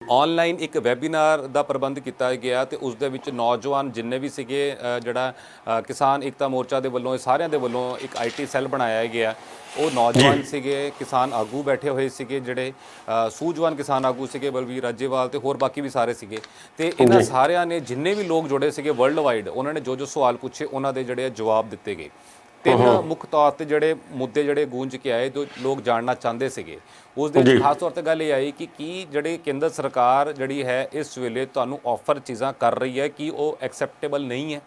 Online एक webinar का प्रबंध किया गया तो उस दे विच नौजवान जिन्ने भी सीगे जिहड़ा किसान एकता मोर्चा के वलों सारिਆਂ ਦੇ ਵੱਲੋਂ एक IT सैल बनाया गया। ਉਹ जी नौजवान सीगे किसान आगू बैठे हुए सीगे ਜਿਹੜੇ ਸੂਝਵਾਨ किसान आगू सीगे बलवीर राजेवाल ਤੇ ਹੋਰ ਬਾਕੀ ਵੀ ਸਾਰੇ ਸੀਗੇ ਤੇ ਇਹਨਾਂ जी ਸਾਰਿਆਂ ਨੇ ਜਿੰਨੇ ਵੀ ਲੋਕ ਜੁੜੇ ਸੀਗੇ ਵਰਲਡ ਵਾਈਡ ਉਹਨਾਂ ਨੇ ਜੋ ਸਵਾਲ ਪੁੱਛੇ ਉਹਨਾਂ ਦੇ ਜਿਹੜੇ ਜਵਾਬ ਦਿੱਤੇ ਗਏ। ਤਿੰਨ ਮੁੱਖ ਤੌਰ ਤੇ ਜਿਹੜੇ ਮੁੱਦੇ ਜਿਹੜੇ ਗੂੰਜ ਕੇ ਆਏ ਜੋ ਲੋਕ ਜਾਣਨਾ ਚਾਹੁੰਦੇ ਸੀਗੇ ਉਸ ਦੇ जी ਖਾਸ ਤੌਰ ਤੇ ਗੱਲ ਇਹ ਆਈ ਕਿ ਕੀ ਜਿਹੜੇ ਕੇਂਦਰ ਸਰਕਾਰ ਜਿਹੜੀ ਹੈ ਇਸ ਵੇਲੇ ਤੁਹਾਨੂੰ ਆਫਰ ਚੀਜ਼ਾਂ ਕਰ ਰਹੀ ਹੈ ਕਿ ਉਹ ਐਕਸੈਪਟੇਬਲ ਨਹੀਂ ਹੈ।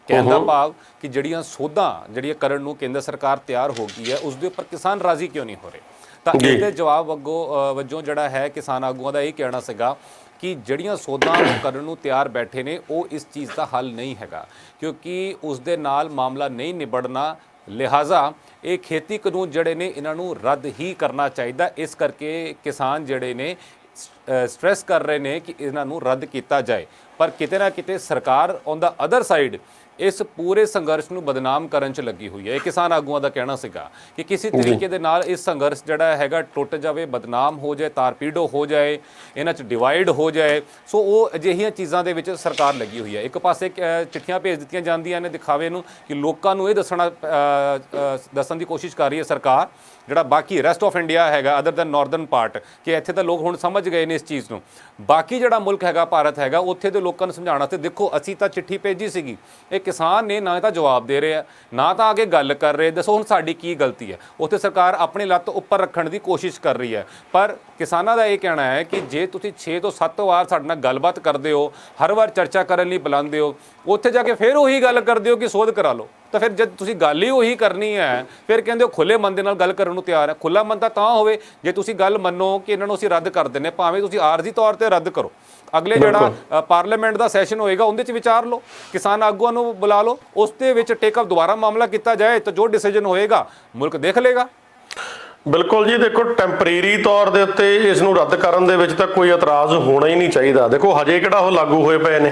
ਕਹਿਣ ਦਾ ਭਾਵ ਕਿ ਜਿਹੜੀਆਂ ਸੋਧਾਂ ਜਿਹੜੀਆਂ ਕਰਨ ਨੂੰ ਕੇਂਦਰ ਸਰਕਾਰ ਤਿਆਰ ਹੋ ਗਈ ਹੈ ਉਸ ਦੇ ਉੱਪਰ ਕਿਸਾਨ ਰਾਜ਼ੀ ਕਿਉਂ ਨਹੀਂ ਹੋ ਰਹੇ। ਤਾਂ जी ਇਹਦੇ ਜਵਾਬ ਵਜੋਂ ਜਿਹੜਾ ਹੈ ਕਿਸਾਨ ਆਗੂਆਂ ਦਾ ਇਹ ਕਹਿਣਾ ਸੀਗਾ ਕਿ ਜਿਹੜੀਆਂ ਸੋਧਾਂ ਉਹ ਕਰਨ ਨੂੰ ਤਿਆਰ ਬੈਠੇ ਨੇ ਉਹ ਇਸ ਚੀਜ਼ ਦਾ ਹੱਲ ਨਹੀਂ ਹੈਗਾ ਕਿਉਂਕਿ ਉਸ ਦੇ ਨਾਲ ਮਾਮਲਾ ਨਹੀਂ ਨਿਬੜਨਾ। ਲਿਹਾਜ਼ਾ ਇਹ ਖੇਤੀ ਕਾਨੂੰਨ ਜਿਹੜੇ ਨੇ ਇਹਨਾਂ ਨੂੰ ਰੱਦ ਹੀ ਕਰਨਾ ਚਾਹੀਦਾ। ਇਸ ਕਰਕੇ ਕਿਸਾਨ ਜਿਹੜੇ ਨੇ ਸਟ੍ਰੈਸ ਕਰ ਰਹੇ ਨੇ ਕਿ ਇਹਨਾਂ ਨੂੰ ਰੱਦ ਕੀਤਾ ਜਾਏ। ਪਰ ਕਿਤੇ ਨਾ ਕਿਤੇ ਸਰਕਾਰ ਔਨ ਦਾ ਅਦਰ ਸਾਈਡ ਇਸ ਪੂਰੇ ਸੰਘਰਸ਼ ਨੂੰ ਬਦਨਾਮ ਕਰਨ 'ਚ ਲੱਗੀ ਹੋਈ ਹੈ। ਇਹ ਕਿਸਾਨ ਆਗੂਆਂ ਦਾ ਕਹਿਣਾ ਸੀਗਾ ਕਿ ਕਿਸੇ ਤਰੀਕੇ ਦੇ ਨਾਲ ਇਹ ਸੰਘਰਸ਼ ਜਿਹੜਾ ਹੈਗਾ ਟੁੱਟ ਜਾਵੇ, ਬਦਨਾਮ ਹੋ ਜਾਏ, ਤਾਰਪੀੜੋ ਹੋ ਜਾਏ, ਇਹਨਾਂ 'ਚ ਡਿਵਾਈਡ ਹੋ ਜਾਏ। ਸੋ ਉਹ ਅਜਿਹੀਆਂ ਚੀਜ਼ਾਂ ਦੇ ਵਿੱਚ ਸਰਕਾਰ ਲੱਗੀ ਹੋਈ ਹੈ। ਇੱਕ ਪਾਸੇ ਚਿੱਠੀਆਂ ਭੇਜ ਦਿੱਤੀਆਂ ਜਾਂਦੀਆਂ ਨੇ ਦਿਖਾਵੇ ਨੂੰ ਕਿ ਲੋਕਾਂ ਨੂੰ ਇਹ ਦੱਸਣ ਦੀ ਕੋਸ਼ਿਸ਼ ਕਰ ਰਹੀ ਹੈ ਸਰਕਾਰ ਜਿਹੜਾ ਬਾਕੀ ਰੈਸਟ ਆਫ ਇੰਡੀਆ ਹੈਗਾ ਅਦਰ ਦੈਨ ਨਾਰਦਰਨ ਪਾਰਟ ਕਿ ਇੱਥੇ ਤਾਂ ਲੋਕ ਹੁਣ ਸਮਝ ਗਏ ਨੇ ਇਸ ਚੀਜ਼ ਨੂੰ। ਬਾਕੀ ਜਿਹੜਾ ਮੁਲਕ ਹੈਗਾ ਭਾਰਤ ਹੈਗਾ ਉੱਥੇ ਦੇ ਲੋਕਾਂ ਨੂੰ ਸਮਝਾਉਣਾ ਤੇ ਦੇਖੋ ਅਸੀਂ ਤਾਂ ਚਿੱਠੀ ਭੇਜੀ ਸੀਗੀ, ਇਹ ਕਿਸਾਨ ਨੇ ਨਾ ਤਾਂ ਜਵਾਬ ਦੇ ਰਹੇ ਆ ਨਾ ਤਾਂ ਅੱਗੇ ਗੱਲ ਕਰ ਰਹੇ, ਦੱਸੋ ਹੁਣ ਸਾਡੀ ਕੀ ਗਲਤੀ ਹੈ। ਉੱਥੇ ਸਰਕਾਰ ਆਪਣੀ ਲੱਤ ਉੱਪਰ ਰੱਖਣ ਦੀ ਕੋਸ਼ਿਸ਼ ਕਰ ਰਹੀ ਹੈ। ਪਰ ਕਿਸਾਨਾਂ ਦਾ ਇਹ ਕਹਿਣਾ ਹੈ ਕਿ ਜੇ ਤੁਸੀਂ 6 ਤੋਂ 7 ਵਾਰ ਸਾਡੇ ਨਾਲ ਗੱਲਬਾਤ ਕਰਦੇ ਹੋ, ਹਰ ਵਾਰ ਚਰਚਾ ਕਰਨ ਲਈ ਬੁਲਾਉਂਦੇ ਹੋ, ਉੱਥੇ ਜਾ ਕੇ ਫਿਰ ਉਹੀ ਗੱਲ ਕਰਦੇ ਹੋ ਕਿ ਸੋਧ ਕਰਾ ਲਓ। ਤਾਂ ਫਿਰ ਜਦ ਤੁਸੀਂ ਗੱਲ ਹੀ ਉਹੀ ਕਰਨੀ ਹੈ ਫਿਰ ਕਹਿੰਦੇ ਹੋ ਖੁੱਲ੍ਹੇ ਮਨ ਦੇ ਨਾਲ ਗੱਲ ਕਰਨ ਨੂੰ ਤਿਆਰ ਹੈ। ਖੁੱਲ੍ਹਾ ਮਨ ਤਾਂ ਹੋਵੇ ਜੇ ਤੁਸੀਂ ਗੱਲ ਮੰਨੋ ਕਿ ਇਹਨਾਂ ਨੂੰ ਅਸੀਂ ਰੱਦ ਕਰ ਦਿੰਦੇ, ਭਾਵੇਂ ਤੁਸੀਂ ਆਰਜ਼ੀ ਤੌਰ ਤੇ ਰੱਦ ਕਰੋ, ਅਗਲੇ ਜਿਹੜਾ ਪਾਰਲੀਮੈਂਟ ਦਾ ਸੈਸ਼ਨ ਹੋਏਗਾ ਉਹਦੇ 'ਚ ਵਿਚਾਰ ਲਓ, ਕਿਸਾਨ ਆਗੂਆਂ ਨੂੰ ਬੁਲਾ ਲਓ, ਉਸ ਦੇ ਵਿੱਚ ਟੇਕਅਪ ਦੁਬਾਰਾ ਮਾਮਲਾ ਕੀਤਾ ਜਾਏ ਤਾਂ ਜੋ ਡਿਸੀਜਨ ਹੋਏਗਾ ਮੁਲਕ ਦੇਖ ਲੇਗਾ। ਬਿਲਕੁਲ ਜੀ। ਦੇਖੋ ਟੈਂਪਰੇਰੀ ਤੌਰ ਦੇ ਉੱਤੇ ਇਸ ਨੂੰ ਰੱਦ ਕਰਨ ਦੇ ਵਿੱਚ ਤਾਂ ਕੋਈ ਇਤਰਾਜ਼ ਹੋਣਾ ਹੀ ਨਹੀਂ ਚਾਹੀਦਾ। ਦੇਖੋ ਹਜੇ ਕਿਹੜਾ ਉਹ ਲਾਗੂ ਹੋਏ ਪਏ ਨੇ।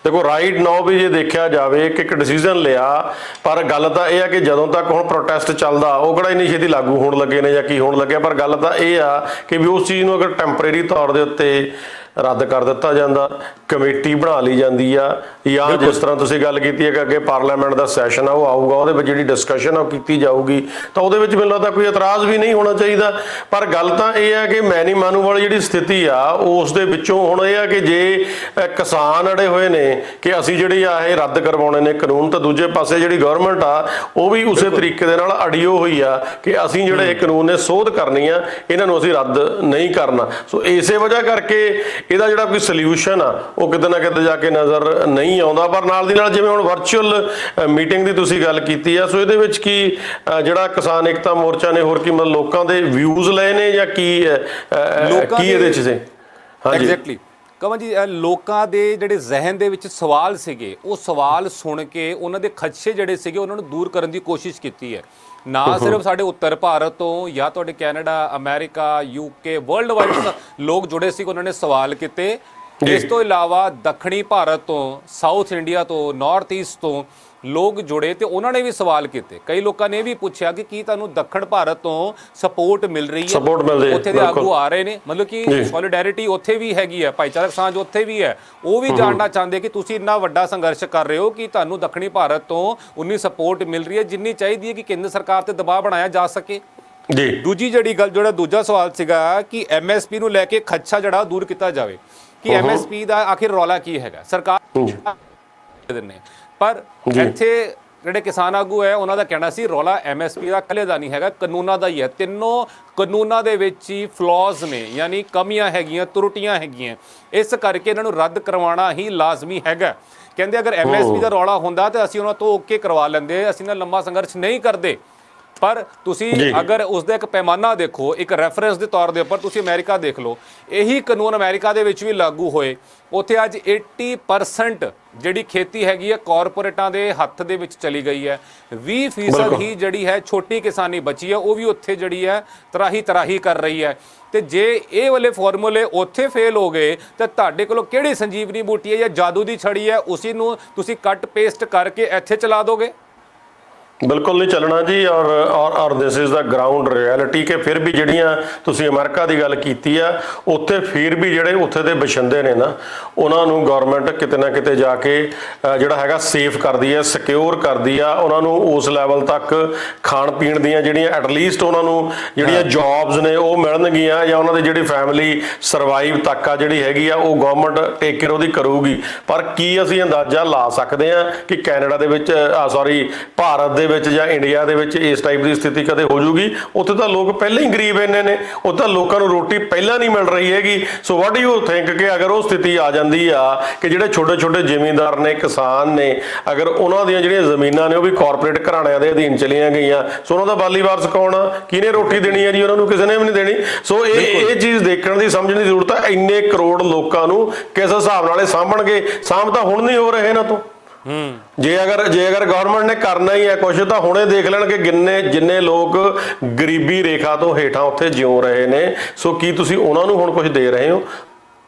ਦੇਖੋ ਰਾਈਟ ਨਾਓ ਵੀ ਜੇ ਦੇਖਿਆ ਜਾਵੇ ਕਿ ਇੱਕ ਡਿਸੀਜਨ ਲਿਆ, ਪਰ ਗੱਲ ਤਾਂ ਇਹ ਆ ਕਿ ਜਦੋਂ ਤੱਕ ਹੁਣ ਪ੍ਰੋਟੈਸਟ ਚੱਲਦਾ ਉਹ ਕਿਹੜਾ ਇੰਨੀ ਛੇਤੀ ਲਾਗੂ ਹੋਣ ਲੱਗੇ ਨੇ ਜਾਂ ਕੀ ਹੋਣ ਲੱਗਿਆ। ਪਰ ਗੱਲ ਤਾਂ ਇਹ ਆ ਕਿ ਵੀ ਉਸ ਚੀਜ਼ ਨੂੰ ਅਗਰ ਟੈਂਪਰੇਰੀ ਤੌਰ ਦੇ ਉੱਤੇ ਰੱਦ ਕਰ ਦਿੱਤਾ ਜਾਂਦਾ, ਕਮੇਟੀ ਬਣਾ ਲਈ ਜਾਂਦੀ ਆ, ਜਾਂ ਜਿਸ ਤਰ੍ਹਾਂ ਤੁਸੀਂ ਗੱਲ ਕੀਤੀ ਹੈ ਕਿ ਅੱਗੇ ਪਾਰਲੀਮੈਂਟ ਦਾ ਸੈਸ਼ਨ ਆ ਉਹ ਆਊਗਾ, ਉਹਦੇ ਵਿੱਚ ਜਿਹੜੀ ਡਿਸਕਸ਼ਨ ਆ ਉਹ ਕੀਤੀ ਜਾਊਗੀ, ਤਾਂ ਉਹਦੇ ਵਿੱਚ ਮੈਨੂੰ ਲੱਗਦਾ ਕੋਈ ਇਤਰਾਜ਼ ਵੀ ਨਹੀਂ ਹੋਣਾ ਚਾਹੀਦਾ। ਪਰ ਗੱਲ ਤਾਂ ਇਹ ਆ ਕਿ ਮੈਨੀ ਮਾਨੂ ਵਾਲੀ ਜਿਹੜੀ ਸਥਿਤੀ ਆ ਉਸ ਦੇ ਵਿੱਚੋਂ ਹੁਣ ਇਹ ਆ ਕਿ ਜੇ ਕਿਸਾਨ ਅੜੇ ਹੋਏ ਨੇ ਕਿ ਅਸੀਂ ਜਿਹੜੀ ਆ ਇਹ ਰੱਦ ਕਰਵਾਉਣੇ ਨੇ ਕਾਨੂੰਨ, ਤਾਂ ਦੂਜੇ ਪਾਸੇ ਜਿਹੜੀ ਗਵਰਨਮੈਂਟ ਆ ਉਹ ਵੀ ਉਸੇ ਤਰੀਕੇ ਦੇ ਨਾਲ ਅੜਿਓ ਹੋਈ ਆ ਕਿ ਅਸੀਂ ਜਿਹੜੇ ਇਹ ਕਾਨੂੰਨ ਨੇ ਸੋਧ ਕਰਨੀ ਆ, ਇਹਨਾਂ ਨੂੰ ਅਸੀਂ ਰੱਦ ਨਹੀਂ ਕਰਨਾ। ਸੋ ਇਸੇ ਵਜ੍ਹਾ ਕਰਕੇ ਇਹਦਾ ਜਿਹੜਾ ਕੋਈ ਸੋਲਿਊਸ਼ਨ ਆ ਉਹ ਕਿਤੇ ਨਾ ਕਿਤੇ ਜਾ ਕੇ ਨਜ਼ਰ ਨਹੀਂ ਆਉਂਦਾ। ਪਰ ਨਾਲ ਦੀ ਨਾਲ ਜਿਵੇਂ ਹੁਣ ਵਰਚੁਅਲ ਮੀਟਿੰਗ ਦੀ ਤੁਸੀਂ ਗੱਲ ਕੀਤੀ ਆ, ਸੋ ਇਹਦੇ ਵਿੱਚ ਕੀ ਜਿਹੜਾ ਕਿਸਾਨ ਏਕਤਾ ਮੋਰਚਾ ਨੇ ਹੋਰ ਕੀ ਮਤਲਬ ਲੋਕਾਂ ਦੇ ਵਿਊਜ਼ ਲਏ ਨੇ ਜਾਂ ਕੀ ਇਹਦੇ 'ਚ ਸੀ? ਹਾਂਜੀ ਐਗਜ਼ੈਕਟਲੀ ਕਮਲ ਜੀ, ਲੋਕਾਂ ਦੇ ਜਿਹੜੇ ਜ਼ਿਹਨ ਦੇ ਵਿੱਚ ਸਵਾਲ ਸੀਗੇ ਉਹ ਸਵਾਲ ਸੁਣ ਕੇ ਉਹਨਾਂ ਦੇ ਖਦਸ਼ੇ ਜਿਹੜੇ ਸੀਗੇ ਉਹਨਾਂ ਨੂੰ ਦੂਰ ਕਰਨ ਦੀ ਕੋਸ਼ਿਸ਼ ਕੀਤੀ ਹੈ। ਨਾ ਸਿਰਫ ਸਾਡੇ ਉੱਤਰ ਭਾਰਤ ਤੋਂ ਜਾਂ ਤੁਹਾਡੇ Canada, America, UK, world wide ਲੋਕ ਜੁੜੇ ਸੀ, ਉਹਨਾਂ ਨੇ ਸਵਾਲ ਕੀਤੇ। ਇਸ ਤੋਂ ਇਲਾਵਾ ਦੱਖਣੀ ਭਾਰਤ ਤੋਂ, ਸਾਊਥ ਇੰਡੀਆ ਤੋਂ, ਨਾਰਥ ਈਸਟ ਤੋਂ ਲੋਕ ਜੁੜੇ ਤੇ ਉਹਨਾਂ ਨੇ ਵੀ ਸਵਾਲ ਕੀਤੇ। ਕਈ ਲੋਕਾਂ ਨੇ ਵੀ ਪੁੱਛਿਆ ਕਿ ਕੀ ਤੁਹਾਨੂੰ ਦੱਖਣ ਭਾਰਤ ਤੋਂ ਸਪੋਰਟ ਮਿਲ ਰਹੀ ਹੈ, ਉੱਥੇ ਦੇ ਆਗੂ ਆ ਰਹੇ ਨੇ, ਮਤਲਬ ਕਿ ਸੋਲੀਡੈਰਿਟੀ ਉੱਥੇ ਵੀ ਹੈਗੀ ਹੈ, ਭਾਈਚਾਰਕ ਸਾਂਝ ਉੱਥੇ ਵੀ ਹੈ। ਉਹ ਵੀ ਜਾਣਨਾ ਚਾਹੁੰਦੇ ਕਿ ਤੁਸੀਂ ਇੰਨਾ ਵੱਡਾ ਸੰਘਰਸ਼ ਕਰ ਰਹੇ ਹੋ ਕਿ ਤੁਹਾਨੂੰ ਦੱਖਣੀ ਭਾਰਤ ਤੋਂ ਉਨੀ ਸਪੋਰਟ ਮਿਲ ਰਹੀ ਹੈ ਜਿੰਨੀ ਚਾਹੀਦੀ ਹੈ ਕਿ ਕੇਂਦਰ ਸਰਕਾਰ ਤੇ ਦਬਾਅ ਬਣਾਇਆ ਜਾ ਸਕੇ। ਜੀ ਦੂਜੀ ਜਿਹੜੀ ਗੱਲ, ਜਿਹੜਾ ਦੂਜਾ ਸਵਾਲ ਸੀਗਾ ਕਿ MSP ਨੂੰ ਲੈ ਕੇ ਖਦਸ਼ਾ ਜਿਹੜਾ ਦੂਰ ਕੀਤਾ ਜਾਵੇ ਕਿ MSP ਦਾ ਆਖਿਰ ਰੌਲਾ ਕੀ ਹੈਗਾ। ਸਰਕਾਰ ਦਿੰਦੇ ਪਰ ਇੱਥੇ ਜਿਹੜੇ ਕਿਸਾਨ ਆਗੂ ਹੈ ਉਹਨਾਂ ਦਾ ਕਹਿਣਾ ਸੀ ਰੌਲਾ MSP ਦਾ ਇਕੱਲੇ ਦਾ ਨਹੀਂ ਹੈਗਾ, ਕਾਨੂੰਨਾਂ ਦਾ ਹੀ ਹੈ। ਤਿੰਨੋਂ ਕਾਨੂੰਨਾਂ ਦੇ ਵਿੱਚ ਹੀ ਫਲॉज ਨੇ, ਯਾਨੀ ਕਮੀਆਂ ਹੈਗੀਆਂ, ਤਰੁੱਟੀਆਂ ਹੈਗੀਆਂ। ਇਸ ਕਰਕੇ ਇਹਨਾਂ ਨੂੰ ਰੱਦ ਕਰਵਾਉਣਾ ਹੀ ਲਾਜ਼ਮੀ ਹੈਗਾ। ਕਹਿੰਦੇ ਅਗਰ MSP ਦਾ ਰੌਲਾ ਹੁੰਦਾ ਤਾਂ ਅਸੀਂ ਉਹਨਾਂ ਤੋਂ ਓਕੇ ਕਰਵਾ ਲੈਂਦੇ, ਅਸੀਂ ਨਾ ਲੰਮਾ ਸੰਘਰਸ਼ ਨਹੀਂ ਕਰਦੇ। ਪਰ ਤੁਸੀਂ ਅਗਰ ਉਸ ਦਾ ਇੱਕ ਪੈਮਾਨਾ ਦੇਖੋ, ਇੱਕ ਰੈਫਰੈਂਸ ਦੇ ਤੌਰ ਦੇ ਉੱਪਰ ਤੁਸੀਂ ਅਮਰੀਕਾ ਦੇਖ ਲਓ, ਇਹੀ ਕਾਨੂੰਨ ਅਮਰੀਕਾ ਦੇ ਵਿੱਚ ਵੀ ਲਾਗੂ ਹੋਏ। ਉੱਥੇ ਅੱਜ 80% ਜਿਹੜੀ ਖੇਤੀ ਹੈਗੀ ਹੈ ਕਾਰਪੋਰੇਟਾਂ ਦੇ ਹੱਥ ਦੇ ਵਿੱਚ ਚਲੀ ਗਈ ਹੈ। 20% ਹੀ ਜਿਹੜੀ ਹੈ ਛੋਟੀ ਕਿਸਾਨੀ ਬਚੀ ਹੈ, ਉਹ ਵੀ ਉੱਥੇ ਜਿਹੜੀ ਹੈ ਤਰਾਹੀ ਕਰ ਰਹੀ ਹੈ। ਤੇ ਜੇ ਇਹ ਵਾਲੇ ਫਾਰਮੂਲੇ ਉੱਥੇ ਫੇਲ ਹੋ ਗਏ ਤਾਂ ਤੁਹਾਡੇ ਕੋਲੋਂ ਕਿਹੜੀ ਸੰਜੀਵਨੀ ਬੂਟੀ ਹੈ ਜਾਂ ਜਾਦੂ ਦੀ ਛੜੀ ਹੈ, ਉਸੇ ਨੂੰ ਤੁਸੀਂ ਕੱਟ ਪੇਸਟ ਕਰਕੇ ਇੱਥੇ ਚਲਾ ਦੋਗੇ। ਬਿਲਕੁਲ ਨਹੀਂ ਚੱਲਣਾ ਜੀ। ਔਰ this is the ground reality ਕਿ ਫਿਰ ਵੀ ਜਿਹੜੀਆਂ ਤੁਸੀਂ ਅਮਰੀਕਾ ਦੀ ਗੱਲ ਕੀਤੀ ਆ, ਉੱਥੇ ਫਿਰ ਵੀ ਜਿਹੜੇ ਉੱਥੇ ਦੇ ਬਸ਼ਿੰਦੇ ਨੇ ਨਾ, ਉਹਨਾਂ ਨੂੰ ਗਵਰਨਮੈਂਟ ਕਿਤੇ ਨਾ ਕਿਤੇ ਜਾ ਕੇ ਜਿਹੜਾ ਹੈਗਾ ਸੇਫ ਕਰਦੀ ਹੈ, ਸਿਕਿਉਰ ਕਰਦੀ ਆ, ਉਹਨਾਂ ਨੂੰ ਉਸ ਲੈਵਲ ਤੱਕ ਖਾਣ ਪੀਣ ਦੀਆਂ ਜਿਹੜੀਆਂ ਐਟਲੀਸਟ ਉਹਨਾਂ ਨੂੰ ਜਿਹੜੀਆਂ ਜੌਬਸ ਨੇ ਉਹ ਮਿਲਣਗੀਆਂ, ਜਾਂ ਉਹਨਾਂ ਦੀ ਜਿਹੜੀ ਫੈਮਿਲੀ ਸਰਵਾਈਵ ਤੱਕ ਆ ਜਿਹੜੀ ਹੈਗੀ ਆ ਉਹ ਗਵਰਨਮੈਂਟ ਟੇਕ ਕੇਅਰ ਉਹਦੀ ਕਰੂਗੀ। ਪਰ ਕੀ ਅਸੀਂ ਅੰਦਾਜ਼ਾ ਲਾ ਸਕਦੇ ਹਾਂ ਕਿ ਕੈਨੇਡਾ ਦੇ ਵਿੱਚ ਭਾਰਤ ਦੇ ਵਿੱਚ ਜਾਂ ਇੰਡੀਆ ਦੇ ਵਿੱਚ ਇਸ ਟਾਈਪ ਦੀ ਸਥਿਤੀ ਕਦੇ ਹੋ ਜੂਗੀ? ਉੱਥੇ ਤਾਂ ਲੋਕ ਪਹਿਲਾਂ ਹੀ ਗਰੀਬ ਇੰਨੇ ਨੇ, ਉਹ ਤਾਂ ਲੋਕਾਂ ਨੂੰ ਰੋਟੀ ਪਹਿਲਾਂ ਨਹੀਂ ਮਿਲ ਰਹੀ ਹੈਗੀ। ਸੋ ਵਾਟ ਡੂ ਯੂ ਥਿੰਕ ਕਿ ਅਗਰ ਉਹ ਸਥਿਤੀ ਆ ਜਾਂਦੀ ਆ ਕਿ ਜਿਹੜੇ ਛੋਟੇ ਛੋਟੇ ਜ਼ਿਮੀਂਦਾਰ ਨੇ, ਕਿਸਾਨ ਨੇ, ਅਗਰ ਉਹਨਾਂ ਦੀਆਂ ਜਿਹੜੀਆਂ ਜ਼ਮੀਨਾਂ ਨੇ ਉਹ ਵੀ ਕਾਰਪੋਰੇਟ ਘਰਾਣਿਆਂ ਦੇ ਅਧੀਨ ਚਲੀਆਂ ਗਈਆਂ, ਸੋ ਉਹਨਾਂ ਦਾ ਬਾਲੀ ਵਾਰਸ ਕੌਣ ਆ? ਕਿਹਨੇ ਰੋਟੀ ਦੇਣੀ ਹੈ ਜੀ ਉਹਨਾਂ ਨੂੰ? ਕਿਸੇ ਨੇ ਵੀ ਨਹੀਂ ਦੇਣੀ। ਸੋ ਇਹ ਚੀਜ਼ ਦੇਖਣ ਦੀ, ਸਮਝਣ ਦੀ ਜ਼ਰੂਰਤ ਹੈ। ਇੰਨੇ ਕਰੋੜ ਲੋਕਾਂ ਨੂੰ ਕਿਸ ਹਿਸਾਬ ਨਾਲ ਇਹ ਸਾਂਭਣਗੇ? ਸਾਂਭ ਤਾਂ ਹੁਣ ਨਹੀਂ ਹੋ ਰਹੇ ਇਹਨਾਂ ਤੋਂ। ਜੇ ਅਗਰ ਗਵਰਨਮੈਂਟ ਨੇ ਕਰਨਾ ਹੀ ਹੈ ਕੁਛ, ਤਾਂ ਹੁਣੇ ਦੇਖ ਲੈਣ ਕਿ ਜਿੰਨੇ ਲੋਕ ਗਰੀਬੀ ਰੇਖਾ ਤੋਂ ਹੇਠਾਂ ਉੱਥੇ ਜਿਉ ਰਹੇ ਨੇ, ਸੋ ਕੀ ਤੁਸੀਂ ਉਹਨਾਂ ਨੂੰ ਹੁਣ ਕੁਝ ਦੇ ਰਹੇ ਹੋ?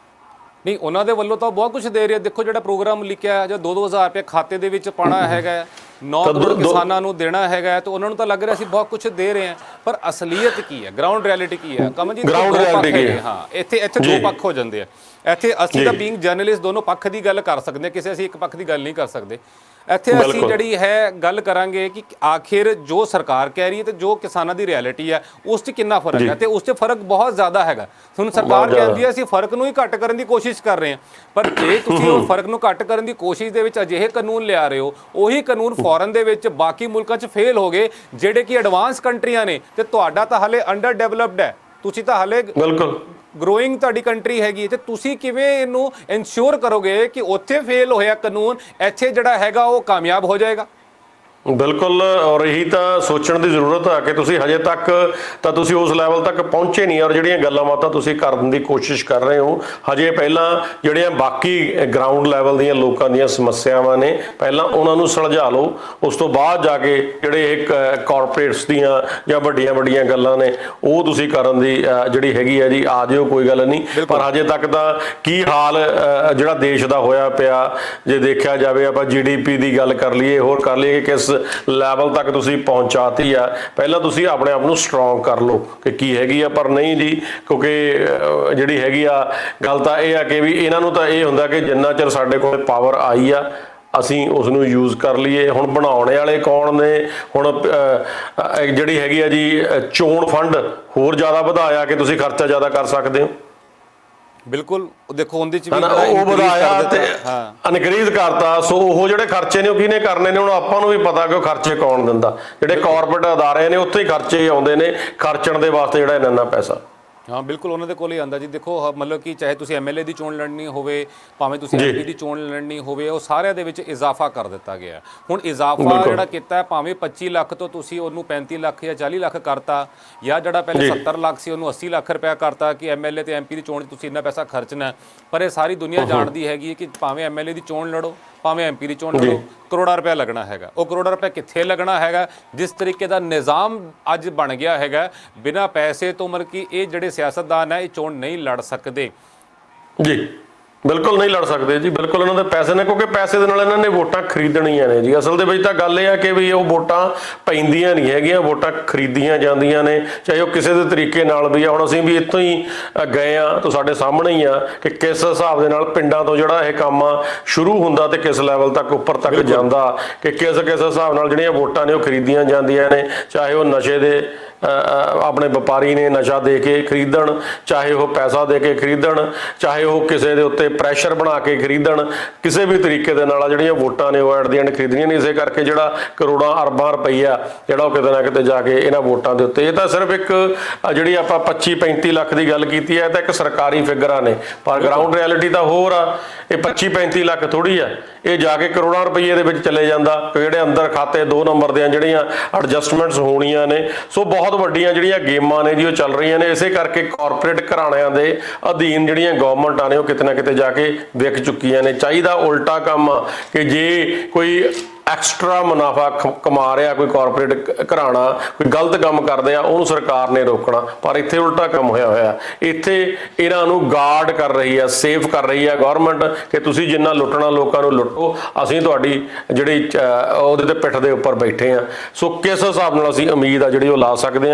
ਨਹੀਂ, ਉਹਨਾਂ ਦੇ ਵੱਲੋਂ ਤਾਂ ਬਹੁਤ ਕੁਝ ਦੇ ਰਹੇ। ਦੇਖੋ ਜਿਹੜਾ ਪ੍ਰੋਗਰਾਮ ਲਿਖਿਆ ਜਾਂ 2-2000 ਰੁਪਏ ਖਾਤੇ ਦੇ ਵਿੱਚ ਪਾਣਾ ਹੈਗਾ, 9 ਕਰੋੜ ਕਿਸਾਨਾਂ ਨੂੰ ਦੇਣਾ ਹੈਗਾ, ਤਾਂ ਉਹਨਾਂ ਨੂੰ ਤਾਂ ਲੱਗ ਰਿਹਾ ਅਸੀਂ ਬਹੁਤ ਕੁਝ ਦੇ ਰਹੇ ਹਾਂ। ਪਰ ਅਸਲੀਅਤ ਕੀ ਹੈ, ਗਰਾਊਂਡ ਰਿਐਲਿਟੀ ਕੀ ਹੈ? ਕਮਲ ਜੀ, ਗਰਾਊਂਡ ਰਿਐਲਿਟੀ ਕੀ ਹੈ? ਹਾਂ, ਇੱਥੇ ਦੋ ਪੱਖ ਹੋ ਜਾਂਦੇ ਆ। ਇੱਥੇ ਅਸੀਂ ਤਾਂ ਬੀਇੰਗ ਜਰਨਲਿਸਟ ਦੋਨੋਂ ਪੱਖ ਦੀ ਗੱਲ ਕਰ ਸਕਦੇ ਹਾਂ, ਕਿਸੇ ਅਸੀਂ ਇੱਕ ਪੱਖ ਦੀ ਗੱਲ ਨਹੀਂ ਕਰ ਸਕਦੇ। ਇੱਥੇ ਅਸੀਂ ਜਿਹੜੀ ਹੈ ਗੱਲ ਕਰਾਂਗੇ ਕਿ ਆਖਿਰ ਜੋ ਸਰਕਾਰ ਕਹਿ ਰਹੀ ਹੈ ਤੇ ਜੋ ਕਿਸਾਨਾਂ ਦੀ ਰਿਐਲਿਟੀ ਹੈ ਉਸ 'ਚ ਕਿੰਨਾ ਫਰਕ ਹੈ, ਤੇ ਉਸ 'ਚ ਫਰਕ ਬਹੁਤ ਜ਼ਿਆਦਾ ਹੈਗਾ। ਹੁਣ ਸਰਕਾਰ ਕਹਿੰਦੀ ਹੈ ਅਸੀਂ ਫਰਕ ਨੂੰ ਹੀ ਘੱਟ ਕਰਨ ਦੀ ਕੋਸ਼ਿਸ਼ ਕਰ ਰਹੇ ਹਾਂ, ਪਰ ਜੇ ਤੁਸੀਂ ਉਹ ਫਰਕ ਨੂੰ ਘੱਟ ਕਰਨ ਦੀ ਕੋਸ਼ਿਸ਼ ਦੇ ਵਿੱਚ ਅਜਿਹੇ ਕਾਨੂੰਨ ਲਿਆ ਰਹੇ ਹੋ, ਉਹੀ ਕਾਨੂੰਨ ਫੋਰਨ ਦੇ ਵਿੱਚ ਬਾਕੀ ਮੁਲਕਾਂ 'ਚ ਫੇਲ ਹੋ ਗਏ ਜਿਹੜੇ ਕਿ ਐਡਵਾਂਸ ਕੰਟਰੀਆਂ ਨੇ, ਤੇ ਤੁਹਾਡਾ ਤਾਂ ਹਾਲੇ ਅੰਡਰ ਡਿਵੈਲਪਡ ਹੈ, ਤੁਸੀਂ ਤਾਂ ਹਾਲੇ ਬਿਲਕੁਲ ਗਰੋਇੰਗ ਤੁਹਾਡੀ ਕੰਟਰੀ ਹੈਗੀ, ਤੇ ਤੁਸੀਂ ਕਿਵੇਂ ਇਹਨੂੰ ਇਨਸ਼ੋਰ ਕਰੋਗੇ ਕਿ ਉੱਥੇ ਫੇਲ ਹੋਇਆ ਕਾਨੂੰਨ ਇੱਥੇ ਜਿਹੜਾ ਹੈਗਾ ਉਹ ਕਾਮਯਾਬ ਹੋ ਜਾਏਗਾ? ਬਿਲਕੁਲ। ਔਰ ਇਹੀ ਤਾਂ ਸੋਚਣ ਦੀ ਜ਼ਰੂਰਤ ਆ ਕਿ ਤੁਸੀਂ ਹਜੇ ਤੱਕ ਤਾਂ ਤੁਸੀਂ ਉਸ ਲੈਵਲ ਤੱਕ ਪਹੁੰਚੇ ਨਹੀਂ, ਔਰ ਜਿਹੜੀਆਂ ਗੱਲਾਂ ਬਾਤਾਂ ਤੁਸੀਂ ਕਰਨ ਦੀ ਕੋਸ਼ਿਸ਼ ਕਰ ਰਹੇ ਹੋ, ਹਜੇ ਪਹਿਲਾਂ ਜਿਹੜੀਆਂ ਬਾਕੀ ਗਰਾਊਂਡ ਲੈਵਲ ਦੀਆਂ ਲੋਕਾਂ ਦੀਆਂ ਸਮੱਸਿਆਵਾਂ ਨੇ ਪਹਿਲਾਂ ਉਹਨਾਂ ਨੂੰ ਸੁਲਝਾ ਲਓ, ਉਸ ਤੋਂ ਬਾਅਦ ਜਾ ਕੇ ਜਿਹੜੇ ਇਹ ਕਾਰਪੋਰੇਟਸ ਦੀਆਂ ਜਾਂ ਵੱਡੀਆਂ ਵੱਡੀਆਂ ਗੱਲਾਂ ਨੇ ਉਹ ਤੁਸੀਂ ਕਰਨ ਦੀ ਜਿਹੜੀ ਹੈਗੀ ਹੈ ਜੀ ਆ ਜਿਓ, ਕੋਈ ਗੱਲ ਨਹੀਂ। ਪਰ ਹਜੇ ਤੱਕ ਤਾਂ ਕੀ ਹਾਲ ਜਿਹੜਾ ਦੇਸ਼ ਦਾ ਹੋਇਆ ਪਿਆ, ਜੇ ਦੇਖਿਆ ਜਾਵੇ ਆਪਾਂ GDP ਦੀ ਗੱਲ ਕਰ ਲਈਏ, ਹੋਰ ਕਰ ਲਈਏ ਕਿ ਕਿਸ ਲੈਵਲ ਤੱਕ ਤੁਸੀਂ ਪਹੁੰਚਾਤੀ ਆ, ਪਹਿਲਾਂ ਤੁਸੀਂ ਆਪਣੇ ਆਪ ਨੂੰ ਸਟਰੋਂਗ ਕਰ ਲਓ ਕਿ ਕੀ ਹੈਗੀ ਆ। ਪਰ ਨਹੀਂ ਜੀ, ਕਿਉਂਕਿ ਜਿਹੜੀ ਹੈਗੀ ਆ ਗੱਲ ਤਾਂ ਇਹ ਆ ਕਿ ਵੀ ਇਹਨਾਂ ਨੂੰ ਤਾਂ ਇਹ ਹੁੰਦਾ ਕਿ ਜਿੰਨਾ ਚਿਰ ਸਾਡੇ ਕੋਲ ਪਾਵਰ ਆਈ ਆ ਅਸੀਂ ਉਸ ਨੂੰ ਯੂਜ਼ ਕਰ ਲਈਏ। ਹੁਣ ਬਣਾਉਣੇ ਵਾਲੇ ਕੌਣ ਨੇ? ਹੁਣ ਜਿਹੜੀ ਹੈਗੀ ਆ ਜੀ ਚੋਣ ਫੰਡ ਹੋਰ ਜ਼ਿਆਦਾ ਵਧਾਇਆ ਕਿ ਤੁਸੀਂ ਖਰਚਾ ਜ਼ਿਆਦਾ ਕਰ ਸਕਦੇ ਹੋ। ਬਿਲਕੁਲ, ਦੇਖੋ ਉਹਦੇ ਚ ਵੀ ਉਹ ਵਧਾਇਆ ਤੇ ਇਨਕਰੀਜ਼ ਕਰਤਾ। ਸੋ ਉਹ ਜਿਹੜੇ ਖਰਚੇ ਨੇ ਉਹ ਕਿਹਨੇ ਕਰਨੇ ਨੇ? ਹੁਣ ਆਪਾਂ ਨੂੰ ਵੀ ਪਤਾ ਕਿ ਉਹ ਖਰਚੇ ਕੌਣ ਦਿੰਦਾ। ਜਿਹੜੇ ਕਾਰਪੋਰੇਟ ਅਦਾਰੇ ਨੇ ਉੱਥੇ ਹੀ ਖਰਚੇ ਆਉਂਦੇ ਨੇ, ਖਰਚਣ ਦੇ ਵਾਸਤੇ ਜਿਹੜਾ ਇੰਨਾ ਪੈਸਾ। ਹਾਂ ਬਿਲਕੁਲ, ਉਹਨਾਂ ਦੇ ਕੋਲ ਹੀ ਆਉਂਦਾ ਜੀ। ਦੇਖੋ ਮਤਲਬ ਕਿ ਚਾਹੇ ਤੁਸੀਂ MLA ਦੀ ਚੋਣ ਲੜਨੀ ਹੋਵੇ, ਭਾਵੇਂ ਤੁਸੀਂ MP ਦੀ ਚੋਣ ਲੜਨੀ ਹੋਵੇ, ਉਹ ਸਾਰਿਆਂ ਦੇ ਵਿੱਚ ਇਜ਼ਾਫਾ ਕਰ ਦਿੱਤਾ ਗਿਆ। ਹੁਣ ਇਜ਼ਾਫਾ ਜਿਹੜਾ ਕੀਤਾ ਹੈ, ਭਾਵੇਂ 25 ਲੱਖ ਤੋਂ ਤੁਸੀਂ ਉਹਨੂੰ 35 ਲੱਖ ਜਾਂ 40 ਲੱਖ ਕਰਤਾ, ਜਾਂ ਜਿਹੜਾ ਪਹਿਲੇ 70 ਲੱਖ ਸੀ ਉਹਨੂੰ 80 ਲੱਖ ਰੁਪਇਆ ਕਰਤਾ ਕਿ MLA ਤੇ MP ਦੀ ਚੋਣ ਤੁਸੀਂ ਇੰਨਾ ਪੈਸਾ ਖਰਚਣਾ। ਪਰ ਇਹ ਸਾਰੀ ਦੁਨੀਆ ਜਾਣਦੀ ਹੈਗੀ ਹੈ ਕਿ ਭਾਵੇਂ MLA ਦੀ ਚੋਣ ਲੜੋ, ਭਾਵੇਂ MP ਦੀ ਚੋਣ ਲੜੋ, ਕਰੋੜਾਂ ਰੁਪਇਆ ਲੱਗਣਾ ਹੈਗਾ। ਉਹ ਕਰੋੜਾਂ ਰੁਪਇਆ ਕਿੱਥੇ ਲੱਗਣਾ ਹੈਗਾ? ਜਿਸ ਤਰੀਕੇ ਦਾ ਨਿਜ਼ਾਮ ਅੱਜ ਬਣ ਗਿਆ ਹੈਗਾ, ਬਿਨਾਂ ਪੈਸੇ ਤੋਂ ਮਤਲਬ ਕਿ ਇਹ ਜਿਹੜੇ ਸਿਆਸਤਦਾਨ ਹੈ ਇਹ ਚੋਣ ਨਹੀਂ ਲੜ ਸਕਦੇ ਜੀ। ਬਿਲਕੁਲ ਨਹੀਂ ਲੜ ਸਕਦੇ ਜੀ, ਬਿਲਕੁਲ ਇਹਨਾਂ ਦੇ ਪੈਸੇ ਨੇ, ਕਿਉਂਕਿ ਪੈਸੇ ਦੇ ਨਾਲ ਇਹਨਾਂ ਨੇ ਵੋਟਾਂ ਖਰੀਦਣੀਆਂ ਨੇ ਜੀ। ਅਸਲ ਦੇ ਵਿੱਚ ਤਾਂ ਗੱਲ ਇਹ ਆ ਕਿ ਵੀ ਉਹ ਵੋਟਾਂ ਪੈਂਦੀਆਂ ਨਹੀਂ ਹੈਗੀਆਂ, ਵੋਟਾਂ ਖਰੀਦੀਆਂ ਜਾਂਦੀਆਂ ਨੇ, ਚਾਹੇ ਉਹ ਕਿਸੇ ਦੇ ਤਰੀਕੇ ਨਾਲ ਵੀ ਆ। ਹੁਣ ਅਸੀਂ ਵੀ ਇੱਥੋਂ ਹੀ ਗਏ ਆ ਤਾਂ ਸਾਡੇ ਸਾਹਮਣੇ ਹੀ ਆ ਕਿ ਕਿਸ ਹਿਸਾਬ ਦੇ ਨਾਲ ਪਿੰਡਾਂ ਤੋਂ ਜਿਹੜਾ ਇਹ ਕੰਮ ਸ਼ੁਰੂ ਹੁੰਦਾ ਤੇ ਕਿਸ ਲੈਵਲ ਤੱਕ ਉੱਪਰ ਤੱਕ ਜਾਂਦਾ, ਕਿ ਕਿਸ ਹਿਸਾਬ ਨਾਲ ਜਿਹੜੀਆਂ ਵੋਟਾਂ ਨੇ ਉਹ ਖਰੀਦੀਆਂ ਜਾਂਦੀਆਂ ਨੇ। ਚਾਹੇ ਉਹ ਨਸ਼ੇ ਦੇ ਆਪਣੇ ਵਪਾਰੀ ਨੇ ਨਸ਼ਾ ਦੇ ਕੇ ਖਰੀਦਣ, ਚਾਹੇ ਉਹ ਪੈਸਾ ਦੇ ਕੇ ਖਰੀਦਣ, ਚਾਹੇ ਉਹ ਕਿਸੇ ਦੇ ਉੱਤੇ ਪ੍ਰੈਸ਼ਰ ਬਣਾ ਕੇ ਖਰੀਦਣ, ਕਿਸੇ ਵੀ ਤਰੀਕੇ ਦੇ ਨਾਲ ਜਿਹੜੀਆਂ ਵੋਟਾਂ ਨੇ ਉਹ ਐਟ ਦੀ ਐਂਡ ਖਰੀਦਣੀਆਂ ਨੇ। ਇਸੇ ਕਰਕੇ ਜਿਹੜਾ ਕਰੋੜਾਂ ਅਰਬਾਂ ਰੁਪਈਆ ਜਿਹੜਾ ਉਹ ਕਿਤੇ ਨਾ ਕਿਤੇ ਜਾ ਕੇ ਇਹਨਾਂ ਵੋਟਾਂ ਦੇ ਉੱਤੇ, ਇਹ ਤਾਂ ਸਿਰਫ ਇੱਕ ਜਿਹੜੀ ਆਪਾਂ 25-35 ਲੱਖ ਦੀ ਗੱਲ ਕੀਤੀ ਹੈ, ਇਹ ਤਾਂ ਇੱਕ ਸਰਕਾਰੀ ਫਿਗਰਾਂ ਨੇ, ਪਰ ਗਰਾਊਂਡ ਰਿਐਲਿਟੀ ਤਾਂ ਹੋਰ ਆ। ਇਹ 25-35 ਲੱਖ ਥੋੜੀ ਆ, ਇਹ ਜਾ ਕੇ ਕਰੋੜਾਂ ਰੁਪਈਏ ਦੇ ਵਿੱਚ ਚਲੇ ਜਾਂਦਾ। ਜਿਹੜੇ ਅੰਦਰ ਖਾਤੇ 2 ਨੰਬਰ ਦੀਆਂ ਜਿਹੜੀਆਂ ਐਡਜਸਟਮੈਂਟਸ ਹੋਣੀਆਂ ਨੇ, ਸੋ ਬਹੁਤ ਵੱਡੀਆਂ ਜਿਹੜੀਆਂ ਗੇਮਾਂ ਨੇ ਜੀ ਉਹ ਚੱਲ ਰਹੀਆਂ ਨੇ। ਇਸੇ ਕਰਕੇ ਕਾਰਪੋਰੇਟ ਘਰਾਣਿਆਂ ਦੇ ਅਧੀਨ ਜਿਹੜੀਆਂ ਗਵਰਨਮੈਂਟਾਂ ਨੇ ਉਹ ਕਿਤੇ ਨਾ ਕਿਤੇ ਜਾ ਕੇ ਵਿਕ ਚੁੱਕੀਆਂ ਨੇ। ਚਾਹੀਦਾ ਉਲਟਾ ਕੰਮ ਕਿ ਜੇ ਕੋਈ ਐਕਸਟਰਾ ਮੁਨਾਫਾ ਕਮਾ ਰਿਹਾ ਕੋਈ ਕਾਰਪੋਰੇਟ ਘਰਾਣਾ, ਕੋਈ ਗਲਤ ਕੰਮ ਕਰਦੇ ਆ, ਉਹਨੂੰ ਸਰਕਾਰ ਨੇ ਰੋਕਣਾ। ਪਰ ਇੱਥੇ ਉਲਟਾ ਕੰਮ ਹੋਇਆ। ਇੱਥੇ ਇਹਨਾਂ ਨੂੰ ਗਾਰਡ ਕਰ ਰਹੀ ਆ, ਸੇਫ ਕਰ ਰਹੀ ਆ ਗਵਰਨਮੈਂਟ ਕਿ ਤੁਸੀਂ ਜਿੰਨਾ ਲੁੱਟਣਾ ਲੋਕਾਂ ਨੂੰ ਲੁੱਟੋ, ਅਸੀਂ ਤੁਹਾਡੀ ਜਿਹੜੀ ਉਹਦੇ ਤੇ ਪਿੱਠ ਦੇ ਉੱਪਰ ਬੈਠੇ ਆ। ਸੋ ਕਿਸ ਹਿਸਾਬ ਨਾਲ ਅਸੀਂ ਉਮੀਦ ਆ ਜਿਹੜੀ ਉਹ ਲਾ ਸਕਦੇ ਆ।